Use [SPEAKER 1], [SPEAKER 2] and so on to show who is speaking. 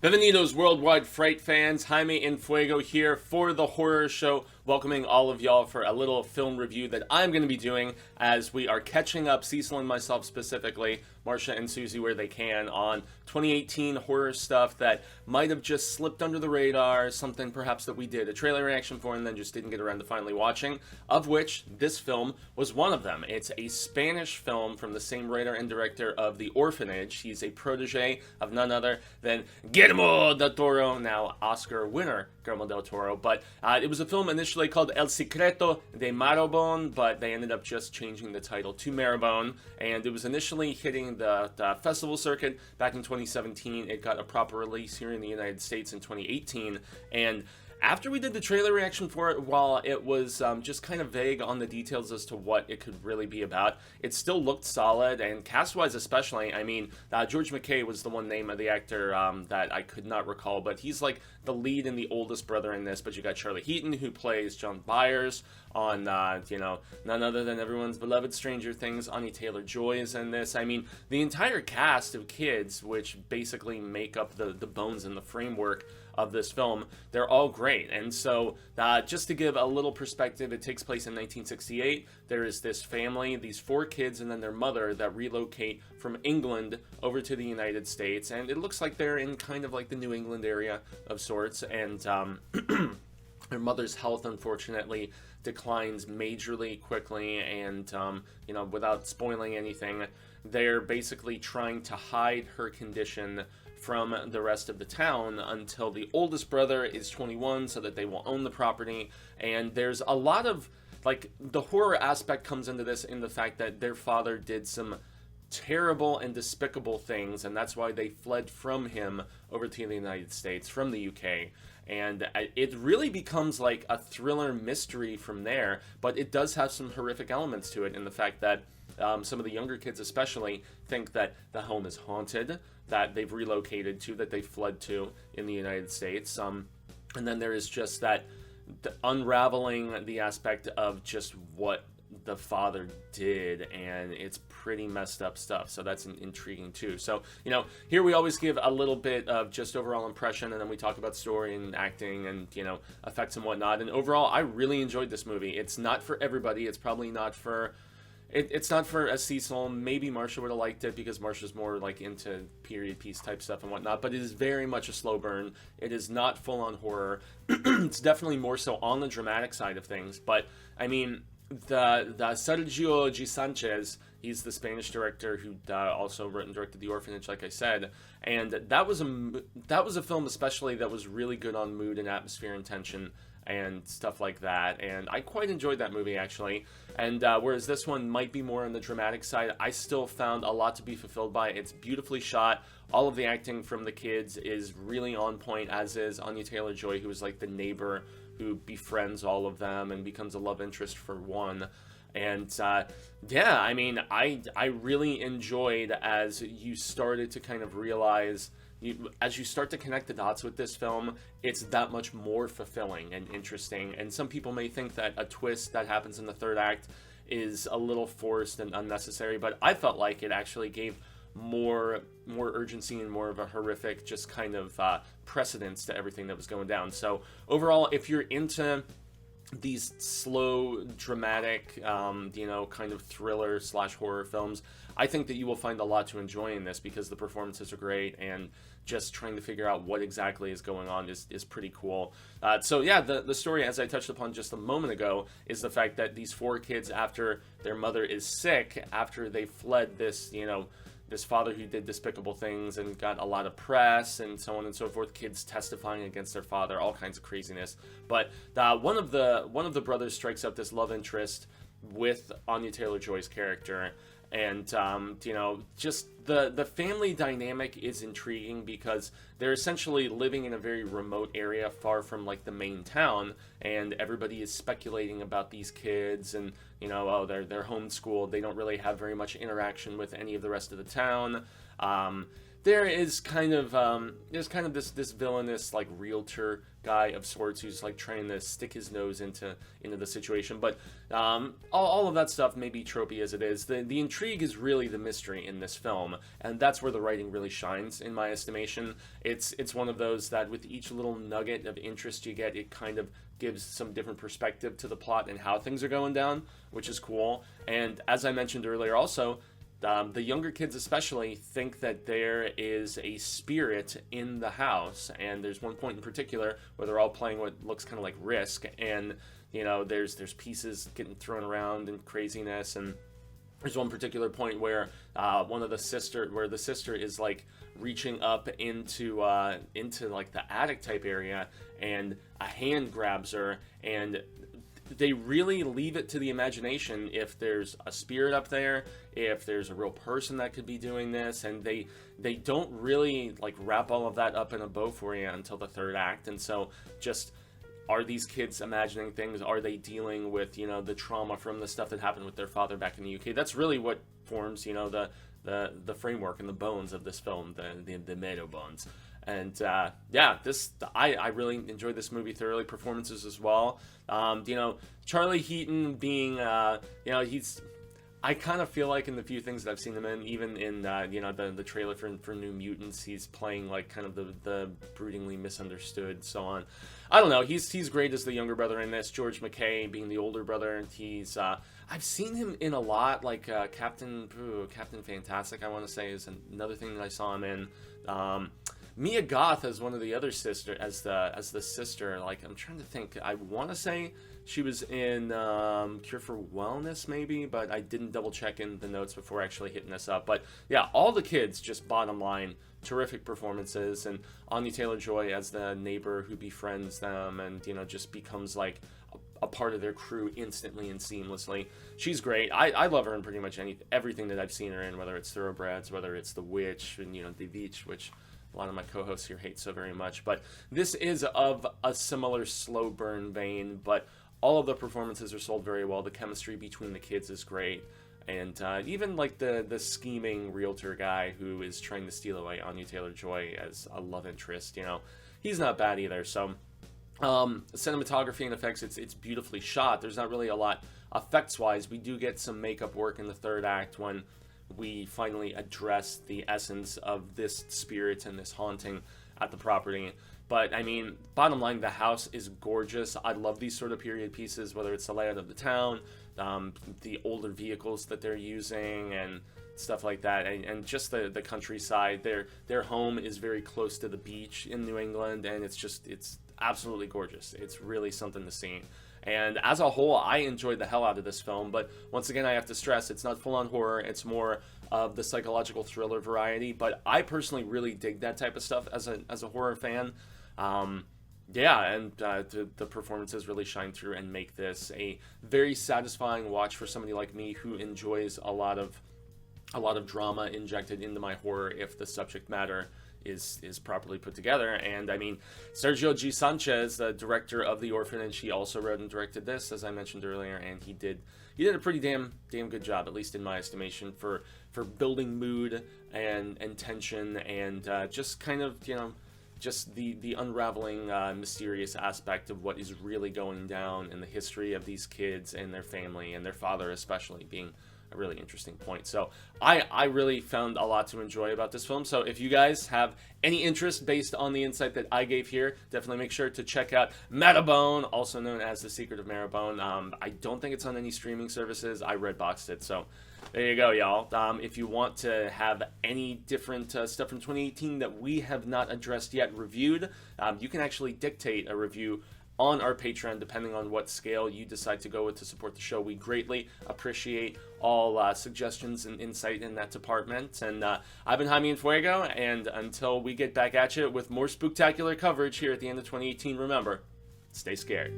[SPEAKER 1] Bienvenidos worldwide fright fans, Jaime and Fuego here for the horror show, welcoming all of y'all for a little film review that I'm going to be doing as we are catching up, Cecil and myself specifically, Marcia and Susie where they can, on 2018 horror stuff that might have just slipped under the radar, something perhaps that we did a trailer reaction for and then just didn't get around to finally watching, of which this film was one of them. It's a Spanish film from the same writer and director of The Orphanage. He's a protege of none other than Guillermo del Toro, now Oscar winner Guillermo del Toro, but it was a film initially called El Secreto de Marrowbone, but they ended up just changing the title to Marrowbone, and it was initially hitting the festival circuit back in 2017. It got a proper release here in the United States in 2018, and after we did the trailer reaction for it, while it was just kind of vague on the details as to what it could really be about, it still looked solid, and cast-wise especially. I mean, George McKay was the one name of the actor that I could not recall, but he's like the lead and the oldest brother in this. But you got Charlie Heaton, who plays John Byers on, none other than everyone's beloved Stranger Things. Anya Taylor-Joy is in this. I mean, the entire cast of kids, which basically make up the bones and the framework of this film, they're all great. And so just to give a little perspective, it takes place in 1968. There is this family, these four kids and then their mother, that relocate from England over to the United States, and it looks like they're in kind of like the New England area of sorts, and their mother's health unfortunately declines majorly quickly, and without spoiling anything, they're basically trying to hide her condition from the rest of the town until the oldest brother is 21 so that they will own the property. And there's a lot of, like, the horror aspect comes into this in the fact that their father did some terrible and despicable things, and that's why they fled from him over to the United States from the UK. And it really becomes like a thriller mystery from there, but it does have some horrific elements to it in the fact that some of the younger kids especially think that the home is haunted, that they've relocated to, that they fled to in the United States. And then there is just that unraveling the aspect of just what the father did, and it's pretty messed up stuff, so that's intriguing too. So here we always give a little bit of just overall impression, and then we talk about story and acting and effects and whatnot. And overall, I really enjoyed this movie. It's not for everybody. It's probably not for it's not for a Cecil. Maybe Marcia would have liked it because Marcia's more like into period piece type stuff and whatnot, but it is very much a slow burn. It is not full on horror. It's definitely more so on the dramatic side of things, but I mean, the Sergio G. Sanchez, he's the Spanish director who also wrote and directed The Orphanage, like I said, and that was a film especially that was really good on mood and atmosphere and tension and stuff like that, and I quite enjoyed that movie actually. And whereas this one might be more on the dramatic side, I still found a lot to be fulfilled by. It's beautifully shot. All of the acting from the kids is really on point, as is Anya Taylor-Joy, who is like the neighbor who befriends all of them and becomes a love interest for one. And I mean, I really enjoyed as you started to kind of realize, as you start to connect the dots with this film, it's that much more fulfilling and interesting. And some people may think that a twist that happens in the third act is a little forced and unnecessary, but I felt like it actually gave more urgency and more of a horrific just kind of precedence to everything that was going down. So overall, if you're into these slow, dramatic, kind of thriller / horror films, I think that you will find a lot to enjoy in this because the performances are great, and just trying to figure out what exactly is going on is pretty cool. So yeah, the story, as I touched upon just a moment ago, is the fact that these four kids, after their mother is sick, after they fled this, this father who did despicable things and got a lot of press and so on and so forth, kids testifying against their father, all kinds of craziness. But one of the brothers strikes up this love interest with Anya Taylor-Joy's character, and just the family dynamic is intriguing because they're essentially living in a very remote area far from like the main town, and everybody is speculating about these kids, and they're homeschooled, they don't really have very much interaction with any of the rest of the town. there is kind of there's kind of this villainous like realtor guy of sorts who's like trying to stick his nose into the situation. But all of that stuff may be tropey as it is. The intrigue is really the mystery in this film, and that's where the writing really shines in my estimation. It's one of those that with each little nugget of interest you get, it kind of gives some different perspective to the plot and how things are going down, which is cool. And as I mentioned earlier also, the younger kids especially think that there is a spirit in the house, and there's one point in particular where they're all playing what looks kind of like Risk, and you know there's pieces getting thrown around and craziness, and there's one particular point where the sister is like reaching up into like the attic type area, and a hand grabs her, and they really leave it to the imagination if there's a spirit up there, if there's a real person that could be doing this, and they don't really like wrap all of that up in a bow for you until the third act. And so just, are these kids imagining things? Are they dealing with, you know, the trauma from the stuff that happened with their father back in the UK? That's really what forms, you know, the framework and the bones of this film, the Marrowbones. And yeah, I really enjoyed this movie thoroughly. Performances as well. You know, Charlie Heaton being, you know, I kind of feel like in the few things that I've seen him in, even in you know the trailer for New Mutants, he's playing like kind of the broodingly misunderstood, so on. I don't know. He's great as the younger brother in this. George McKay being the older brother, and he's I've seen him in a lot, like Captain Fantastic, I want to say, is another thing that I saw him in. Mia Goth as one of the other sister, as the sister. Like, I'm trying to think. I want to say she was in Cure for Wellness, maybe, but I didn't double check in the notes before actually hitting this up. But yeah, all the kids, just bottom line, terrific performances. And Anya Taylor-Joy as the neighbor who befriends them, and you know just becomes like a part of their crew instantly and seamlessly. She's great. I love her in pretty much everything that I've seen her in, whether it's Thoroughbreds, whether it's The Witch, and you know The Beach, which a lot of my co-hosts here hate so very much. But this is of a similar slow burn vein, but all of the performances are sold very well. The chemistry between the kids is great. And even like the scheming realtor guy who is trying to steal away Anya Taylor-Joy as a love interest, you know, he's not bad either. So cinematography and effects, it's beautifully shot. There's not really a lot effects-wise. We do get some makeup work in the third act when we finally address the essence of this spirit and this haunting at the property. But I mean, bottom line, the house is gorgeous. I love these sort of period pieces, whether it's the layout of the town, the older vehicles that they're using, and stuff like that, and just the countryside. Their home is very close to the beach in New England, and it's absolutely gorgeous. It's really something to see. And as a whole, I enjoyed the hell out of this film, but once again, I have to stress, it's not full-on horror, it's more of the psychological thriller variety, but I personally really dig that type of stuff as a horror fan. Yeah, and the performances really shine through and make this a very satisfying watch for somebody like me who enjoys a lot of drama injected into my horror if the subject matter is properly put together. And I mean, Sergio G. Sanchez, the director of The Orphanage, he also wrote and directed this, as I mentioned earlier, and he did a pretty damn good job, at least in my estimation, for building mood and tension, and just kind of, you know, just the unraveling mysterious aspect of what is really going down in the history of these kids and their family, and their father especially being a really interesting point. So I really found a lot to enjoy about this film. So if you guys have any interest based on the insight that I gave here, definitely make sure to check out Marrowbone, also known as The Secret of Marrowbone. I don't think it's on any streaming services. I redboxed it, so there you go, y'all. If you want to have any different stuff from 2018 that we have not addressed yet reviewed, you can actually dictate a review on our Patreon, depending on what scale you decide to go with to support the show. We greatly appreciate all suggestions and insight in that department. And I've been Jaime and Fuego, and until we get back at you with more spooktacular coverage here at the end of 2018, remember, stay scared.